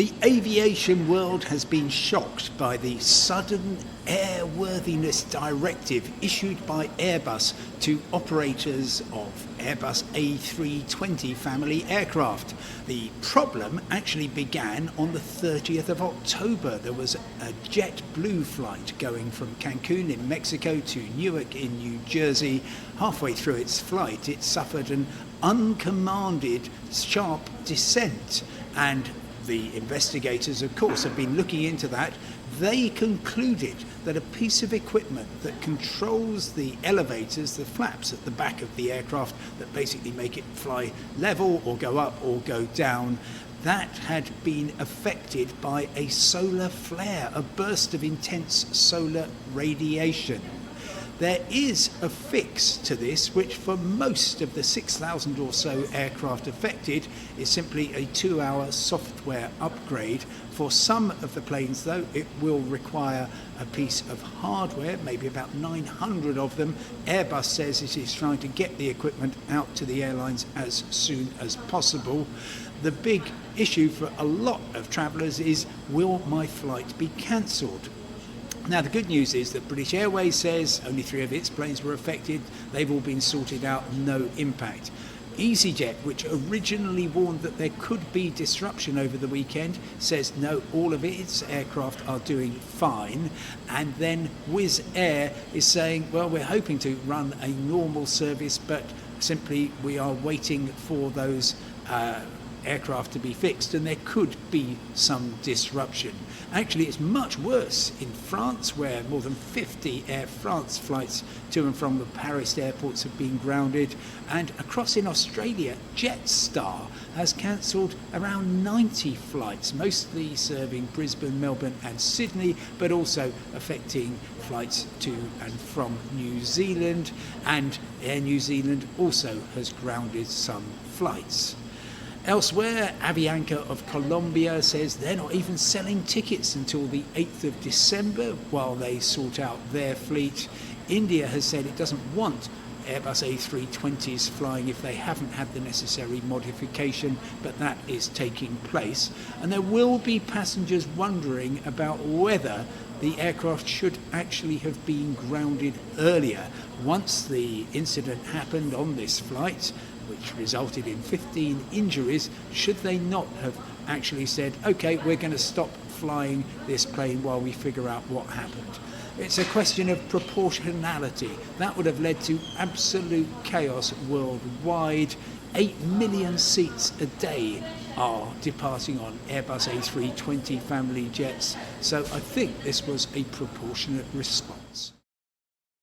The aviation world has been shocked by the sudden airworthiness directive issued by Airbus to operators of Airbus A320 family aircraft. The problem actually began on the 30th of October. There was a JetBlue flight going from Cancun in Mexico to Newark in New Jersey. Halfway through its flight, it suffered an uncommanded sharp descent, and the investigators, of course, have been looking into that. They concluded that a piece of equipment that controls the elevators, the flaps at the back of the aircraft that basically make it fly level or go up or go down, that had been affected by a solar flare, a burst of intense solar radiation. There is a fix to this, which for most of the 6,000 or so aircraft affected is simply a 2-hour software upgrade. For some of the planes, though, it will require a piece of hardware, maybe about 900 of them. Airbus says it is trying to get the equipment out to the airlines as soon as possible. The big issue for a lot of travellers is, will my flight be cancelled? Now, the good news is that British Airways says only 3 of its planes were affected. They've all been sorted out, no impact. easyJet, which originally warned that there could be disruption over the weekend, says no, all of its aircraft are doing fine. And then Wizz Air is saying, well, we're hoping to run a normal service, but simply we are waiting for those aircraft to be fixed, and there could be some disruption. Actually, it's much worse in France, where more than 50 Air France flights to and from the Paris airports have been grounded, and across in Australia, Jetstar has cancelled around 90 flights, mostly serving Brisbane, Melbourne and Sydney, but also affecting flights to and from New Zealand, and Air New Zealand also has grounded some flights. Elsewhere, Avianca of Colombia says they're not even selling tickets until the 8th of December while they sort out their fleet. India has said it doesn't want Airbus A320s flying if they haven't had the necessary modification, but that is taking place. And there will be passengers wondering about whether the aircraft should actually have been grounded earlier. Once the incident happened on this flight, which resulted in 15 injuries, should they not have actually said, okay, we're going to stop flying this plane while we figure out what happened? It's a question of proportionality. That would have led to absolute chaos worldwide. 8 million seats a day are departing on Airbus A320 family jets. So I think this was a proportionate response.